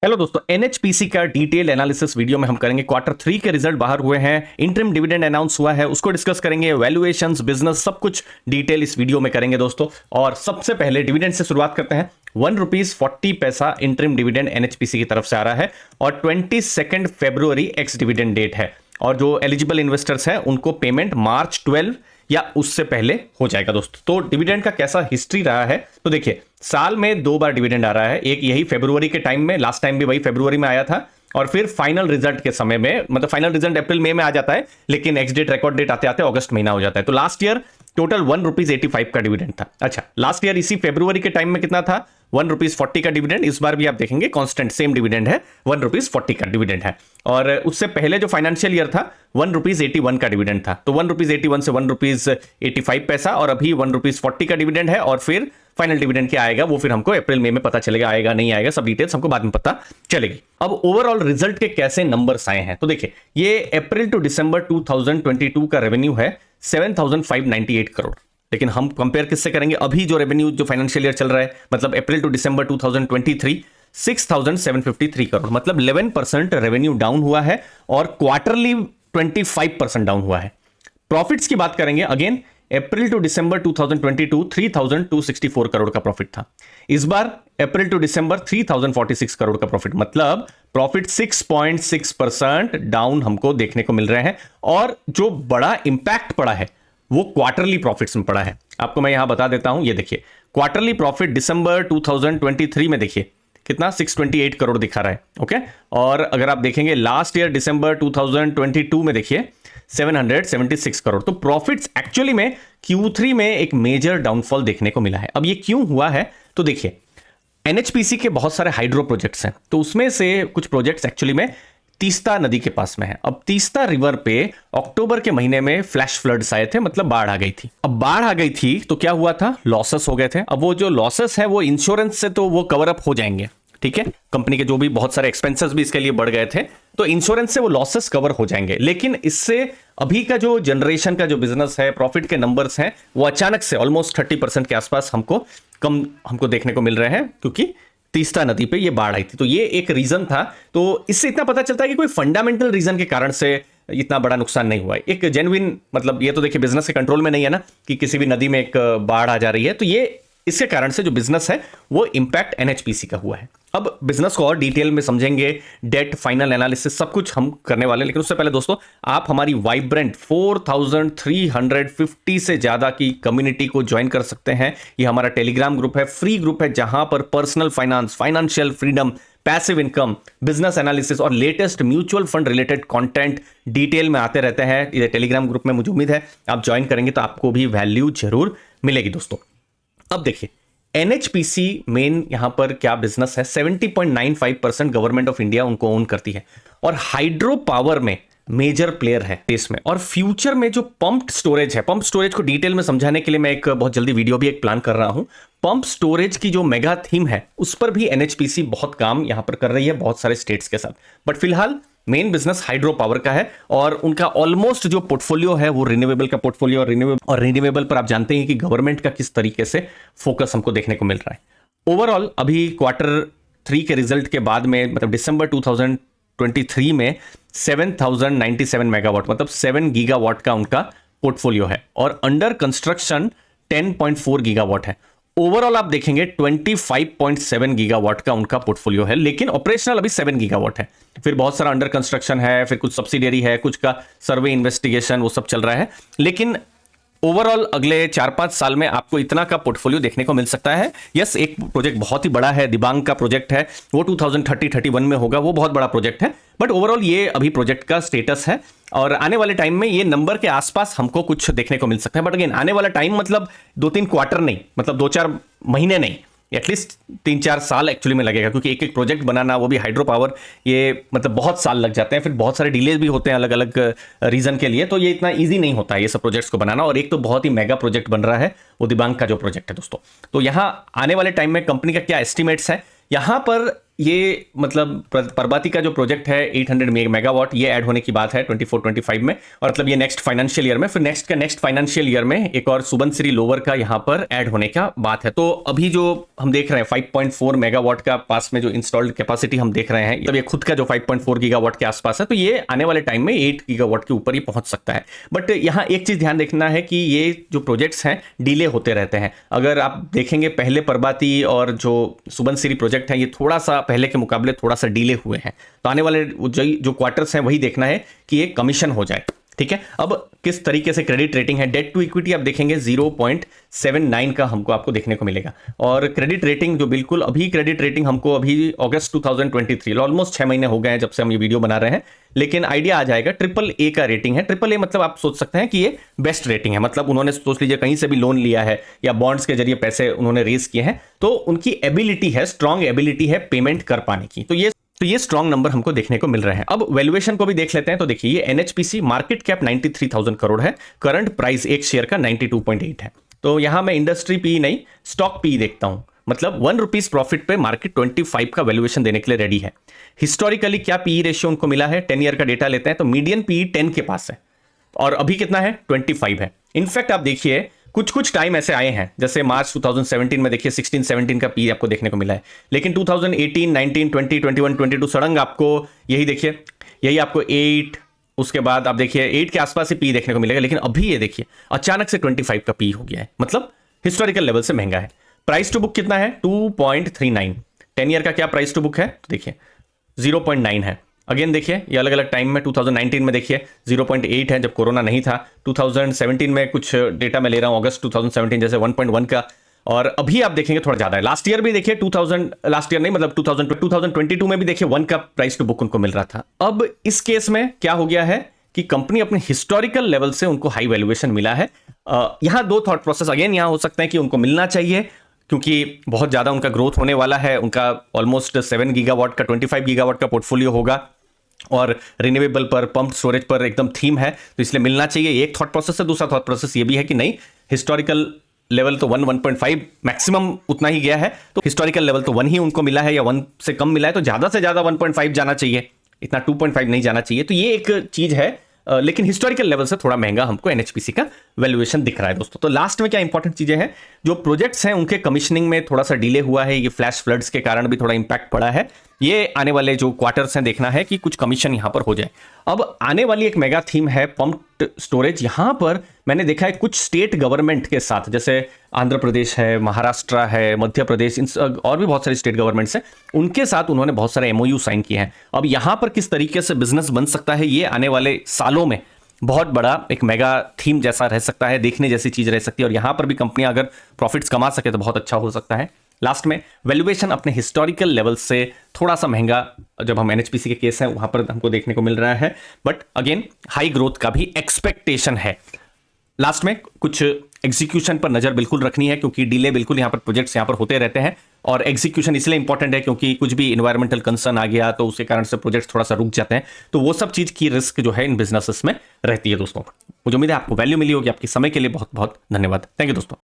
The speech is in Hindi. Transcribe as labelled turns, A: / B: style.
A: हेलो दोस्तों, एनएचपीसी का डिटेल एनालिसिस वीडियो में हम करेंगे। क्वार्टर 3 के रिजल्ट बाहर हुए हैं, इंटरिम डिविडेंड अनाउंस हुआ है, उसको डिस्कस करेंगे। वैल्यूएशंस, बिजनेस, सब कुछ डिटेल इस वीडियो में करेंगे दोस्तों। और सबसे पहले डिविडेंड से शुरुआत करते हैं। ₹1.40 इंटरिम डिविडेंड एनएचपीसी की तरफ से आ रहा है और 22 फरवरी एक्स डिविडेंड डेट है। और जो एलिजिबल इन्वेस्टर्स हैं उनको पेमेंट मार्च 12 या उससे पहले हो जाएगा दोस्तों। तो डिविडेंड का कैसा हिस्ट्री रहा है, तो देखिए साल में 2 बार डिविडेंड आ रहा है। एक यही फरवरी के टाइम में, लास्ट टाइम भी वही फरवरी में आया था, और फिर फाइनल रिजल्ट के समय में, मतलब फाइनल रिजल्ट अप्रैल मई में आ जाता है, लेकिन एक्स डेट रिकॉर्ड डेट आते आते अगस्त महीना हो जाता है। तो लास्ट ईयर टोटल ₹1.85 का डिविडेंड था। अच्छा, लास्ट ईयर इसी फरवरी के टाइम में कितना था? ₹1.40 का डिविडेंड। इस बार भी आप देखेंगे कांस्टेंट सेम डिविडेंड है, ₹1.40 का डिविडेंड है। और उससे पहले जो फाइनेंशियल ईयर था ₹1.81 का डिविडेंड था। तो ₹1.81 से ₹1.85 और अभी ₹1.40 का डिविडेंड है। और फिर फाइनल डिविडेंड क्या आएगा वो फिर हमको अप्रैल मई में पता चलेगा, आएगा नहीं आएगा, सब डिटेल्स हमको बाद में पता चलेगी। अब ओवरऑल रिजल्ट के कैसे नंबर्स आए हैं, तो देखिए ये अप्रैल टू दिसंबर 2022 का रेवेन्यू है 7,598 करोड़। लेकिन हम कंपेयर किससे करेंगे? अभी जो रेवेन्यू जो फाइनेंशियल ईयर चल रहा है, मतलब अप्रैल टू दिसंबर 2023, 6,753 करोड़, मतलब 11% रेवेन्यू डाउन हुआ है और क्वार्टरली 25% डाउन हुआ है। प्रॉफिट्स की बात करेंगे, अगेन अप्रैल टू दिसंबर 2022 3,264 करोड़ का प्रॉफिट था। इस बार अप्रैल टू दिसंबर 3,046 करोड़ का प्रॉफिट, मतलब प्रॉफिट 6.6% डाउन हमको देखने को मिल रहे हैं। और जो बड़ा इंपैक्ट पड़ा है वो क्वार्टरली प्रॉफिट्स में पड़ा है। आपको मैं यहां बता देता हूं, ये देखिए क्वार्टरली प्रॉफिट दिसंबर 2023 में देखिए कितना 628 करोड़ दिखा रहा है। ओके, और अगर आप देखेंगे लास्ट ईयर दिसंबर 2022 में देखिए 776 करोड़। तो प्रॉफिट्स एक्चुअली में Q3 में एक मेजर डाउनफॉल देखने को मिला है। अब ये क्यों हुआ है, तो देखिए एनएचपीसी के बहुत सारे हाइड्रो प्रोजेक्ट्स हैं, तो उसमें से कुछ प्रोजेक्ट्स एक्चुअली में तीस्ता नदी के पास में है। अब तीस्ता रिवर पे अक्टूबर के महीने में फ्लैश फ्लड्स आए थे, मतलब बाढ़ आ गई थी। अब बाढ़ आ गई थी तो क्या हुआ था, लॉसेस हो गए थे। अब वो जो लॉसेस है वो इंश्योरेंस से तो वो कवर अप हो जाएंगे, ठीक है। कंपनी के जो भी बहुत सारे एक्सपेंसेस भी इसके लिए बढ़ गए थे, तो इंश्योरेंस से वो लॉसेस कवर हो जाएंगे। लेकिन इससे अभी का जो जनरेशन का जो बिजनेस है, प्रॉफिट के नंबर्स हैं, वो अचानक से ऑलमोस्ट 30% के आसपास हमको देखने को मिल रहे हैं, क्योंकि तीस्ता नदी पे ये बाढ़ आई थी। तो ये एक रीजन था। तो इससे इतना पता चलता है कि कोई फंडामेंटल रीजन के कारण से इतना बड़ा नुकसान नहीं हुआ है। एक जेन्युइन, मतलब ये तो देखिए बिजनेस के कंट्रोल में नहीं है ना, कि किसी भी नदी में एक बाढ़ आ जा रही है। तो ये इसके कारण से जो बिजनेस है वो इंपैक्ट एनएचपीसी का हुआ है। अब बिजनेस को और डिटेल में समझेंगे, डेट, फाइनल एनालिसिस सब कुछ हम करने वाले हैं। लेकिन उससे पहले दोस्तों, आप हमारी वाइब्रेंट 4,350 से ज्यादा की कम्युनिटी को ज्वाइन कर सकते हैं। ये हमारा टेलीग्राम ग्रुप है, फ्री ग्रुप है, जहां पर personal finance, financial freedom, passive income, business analysis और latest mutual fund related content detail में आते रहते हैं। ये टेलीग्राम ग्रुप में मुझे उम्मीद है आप ज्वाइन करेंगे तो आपको भी वैल्यू जरूर मिलेगी दोस्तों। अब देखिए एनएचपीसी मेन यहां पर क्या बिजनेस है, 70.95% गवर्नमेंट ऑफ इंडिया उनको ओन करती है और हाइड्रो पावर में मेजर प्लेयर है देश में। और फ्यूचर में जो पंप स्टोरेज है, पंप स्टोरेज को डिटेल में समझाने के लिए मैं एक बहुत जल्दी वीडियो भी एक प्लान कर रहा हूं। पंप स्टोरेज की जो मेगा थीम है उस पर भी एनएचपीसी बहुत काम यहां पर कर रही है, बहुत सारे स्टेट्स के साथ। बट फिलहाल मेन बिजनेस हाइड्रो पावर का है और उनका ऑलमोस्ट जो पोर्टफोलियो है वो रिन्यूएबल का पोर्टफोलियो, और रिन्यूएबल पर आप जानते हैं कि गवर्नमेंट का किस तरीके से फोकस हमको देखने को मिल रहा है। ओवरऑल अभी क्वार्टर 3 के रिजल्ट के बाद में, मतलब दिसंबर 2023 में 7,097 मेगावाट, मतलब 7 गीगावाट का उनका पोर्टफोलियो है और अंडर कंस्ट्रक्शन 10.4 गीगावाट है। ओवरऑल आप देखेंगे 25.7 गीगावाट का उनका पोर्टफोलियो है, लेकिन ऑपरेशनल अभी 7 गीगावाट है। फिर बहुत सारा अंडर कंस्ट्रक्शन है, फिर कुछ सब्सिडियरी है, कुछ का सर्वे इन्वेस्टिगेशन, वो सब चल रहा है। लेकिन ओवरऑल अगले 4-5 साल में आपको इतना का पोर्टफोलियो देखने को मिल सकता है। यस, एक प्रोजेक्ट बहुत ही बड़ा है, दिबांग का प्रोजेक्ट है, वो 2030-31 में होगा, वो बहुत बड़ा प्रोजेक्ट है। बट ओवरऑल ये अभी प्रोजेक्ट का स्टेटस है और आने वाले टाइम में ये नंबर के आसपास हमको कुछ देखने को मिल सकता है। बट अगेन आने वाला टाइम मतलब 2-3 क्वार्टर नहीं, मतलब 2-4 महीने नहीं, एटलीस्ट 3-4 साल एक्चुअली में लगेगा, क्योंकि एक एक प्रोजेक्ट बनाना, वो भी हाइड्रो पावर, ये मतलब बहुत साल लग जाते हैं। फिर बहुत सारे डिलेज भी होते हैं अलग अलग रीजन के लिए, तो ये इतना इजी नहीं होता है ये सब प्रोजेक्ट्स को बनाना। और एक तो बहुत ही मेगा प्रोजेक्ट बन रहा है वो दिबांग का जो प्रोजेक्ट है दोस्तों। तो यहाँ आने वाले टाइम में कंपनी का क्या एस्टिमेट्स है, यहाँ पर ये मतलब परबाती का जो प्रोजेक्ट है 800 मेगावाट, ये ऐड होने की बात है 24-25 में, और मतलब ये नेक्स्ट फाइनेंशियल ईयर में, फिर नेक्स्ट फाइनेंशियल ईयर में एक और सुबनसिरी लोअर का यहाँ पर ऐड होने का बात है। तो अभी जो हम देख रहे हैं 5.4 मेगावाट का पास में जो इंस्टॉल्ड कैपेसिटी हम देख रहे हैं, तब ये खुद का जो 5.4 गीगावाट के आसपास है, तो ये आने वाले टाइम में 8 गीगावाट के ऊपर ही पहुंच सकता है। बट यहाँ एक चीज ध्यान देखना है कि ये जो प्रोजेक्ट्स हैं डिले होते रहते हैं। अगर आप देखेंगे पहले परबाती और जो सुबनसिरी प्रोजेक्ट है, ये थोड़ा सा पहले के मुकाबले थोड़ा सा डिले हुए हैं, तो आने वाले जो क्वार्टर्स हैं वही देखना है कि ये कमीशन हो जाए। ठीक है, अब किस तरीके से क्रेडिट रेटिंग है, डेट टू इक्विटी आप देखेंगे 0.79 का हमको आपको देखने को मिलेगा, और क्रेडिट रेटिंग जो बिल्कुल अभी क्रेडिट रेटिंग हमको अभी अगस्त 2023, ऑलमोस्ट 6 महीने हो गए हैं जब से हम ये वीडियो बना रहे हैं, लेकिन आइडिया आ जाएगा AAA का रेटिंग है। AAA मतलब आप सोच सकते हैं कि ये बेस्ट रेटिंग है, मतलब उन्होंने सोच लीजिए कहीं से भी लोन लिया है या बॉन्ड्स के जरिए पैसे उन्होंने रेज किए हैं, तो उनकी एबिलिटी है, स्ट्रॉन्ग एबिलिटी है पेमेंट कर पाने की। तो ये स्ट्रॉन्ग नंबर हमको देखने को मिल रहे हैं। अब वैल्यूएशन को भी देख लेते हैं, तो देखिए ये NHPC मार्केट कैप 93,000 करोड़ है, करंट प्राइस एक शेयर का 92.8 है। तो यहां मैं इंडस्ट्री पी नहीं, स्टॉक पी देखता हूं, मतलब 1 रुपीज प्रॉफिट पे मार्केट 25 का वैल्यूएशन देने के लिए रेडी है। हिस्टोरिकली क्या पीई रेशियो उनको मिला है, 10 ईयर का डेटा लेते हैं तो मीडियन पीई 10 के पास है, और अभी कितना है 25 है। इनफैक्ट आप देखिए कुछ टाइम ऐसे आए हैं, जैसे मार्च 2017 में देखिए 16-17 का पी आपको देखने को मिला है, लेकिन 2018, 19, 20, 21, 22 सडंग आपको यही देखिए, यही आपको 8, उसके बाद आप देखिए 8 के आसपास ही पी देखने को मिलेगा, लेकिन अभी ये देखिए अचानक से 25 का पी हो गया है, मतलब हिस्टोरिकल लेवल से महंगा है। प्राइस टू बुक कितना है 2.39, 10 ईयर का क्या प्राइस टू बुक है तो देखिए 0.9 है। अगेन देखिए ये अलग अलग टाइम में 2019 में देखिए 0.8 है जब कोरोना नहीं था, 2017 में कुछ डेटा मैं ले रहा हूं अगस्त 2017 जैसे 1.1 का, और अभी आप देखेंगे थोड़ा ज्यादा है। लास्ट ईयर भी देखिए 2022 में भी देखिए 1 का प्राइस टू बुक उनको मिल रहा था। अब इस केस में क्या हो गया है कि कंपनी अपने हिस्टोरिकल लेवल से उनको हाई वैल्यूएशन मिला है। यहां दो थॉट प्रोसेस अगेन यहां हो सकते हैं कि उनको मिलना चाहिए क्योंकि बहुत ज्यादा उनका ग्रोथ होने वाला है, उनका ऑलमोस्ट 7 गीगावाट का 25 गीगावाट का पोर्टफोलियो होगा और रिन्यूएबल पर, पंप स्टोरेज पर एकदम थीम है, तो इसलिए मिलना चाहिए। एक थॉट प्रोसेस है। दूसरा थॉट प्रोसेस ये भी है कि नहीं, हिस्टोरिकल लेवल तो 1.5 मैक्सिमम उतना ही गया है, तो हिस्टोरिकल लेवल तो 1 ही उनको मिला है या 1 से कम मिला है, तो ज्यादा से ज्यादा 1.5 जाना चाहिए, इतना 2.5 नहीं जाना चाहिए। तो ये एक चीज है, लेकिन हिस्टोरिकल लेवल से थोड़ा महंगा हमको NHPC का वैल्यूएशन दिख रहा है दोस्तों। तो लास्ट में क्या इंपॉर्टेंट चीजें हैं, जो प्रोजेक्ट्स हैं उनके कमिश्निंग में थोड़ा सा डिले हुआ है, ये फ्लैश फ्लड्स के कारण भी थोड़ा इंपैक्ट पड़ा है। ये आने वाले जो क्वार्टर्स हैं देखना है कि कुछ कमीशन यहां पर हो जाए। अब आने वाली एक मेगा थीम है पंप्ड स्टोरेज। यहां पर मैंने देखा है कुछ स्टेट गवर्नमेंट के साथ, जैसे आंध्र प्रदेश है, महाराष्ट्र है, मध्य प्रदेश, और भी बहुत सारे स्टेट गवर्नमेंट्स हैं, उनके साथ उन्होंने बहुत सारे MOU साइन किए हैं। अब यहां पर किस तरीके से बिजनेस बन सकता है, ये आने वाले सालों में बहुत बड़ा एक मेगा थीम जैसा रह सकता है, देखने जैसी चीज रह सकती है, और यहां पर भी कंपनियां अगर प्रॉफिट्स कमा सके तो बहुत अच्छा हो सकता है। लास्ट में वैल्यूएशन अपने हिस्टोरिकल लेवल से थोड़ा सा महंगा जब हम NHPC के केस है वहां पर हमको देखने को मिल रहा है, बट अगेन हाई ग्रोथ का भी एक्सपेक्टेशन है। लास्ट में कुछ एग्जीक्यूशन पर नजर बिल्कुल रखनी है, क्योंकि डिले बिल्कुल यहां पर प्रोजेक्ट्स यहां पर होते रहते हैं, और एग्जीक्यूशन इसलिए इंपॉर्टेंट है क्योंकि कुछ भी इन्वायरमेंटल कंसर्न आ गया तो उसके कारण से प्रोजेक्ट्स थोड़ा सा रुक जाते हैं, तो वो सब चीज की रिस्क जो है इन बिजनेसेस में रहती है दोस्तों। मुझे उम्मीद है आपको वैल्यू मिली होगी। आपके समय के लिए बहुत बहुत धन्यवाद। थैंक यू दोस्तों।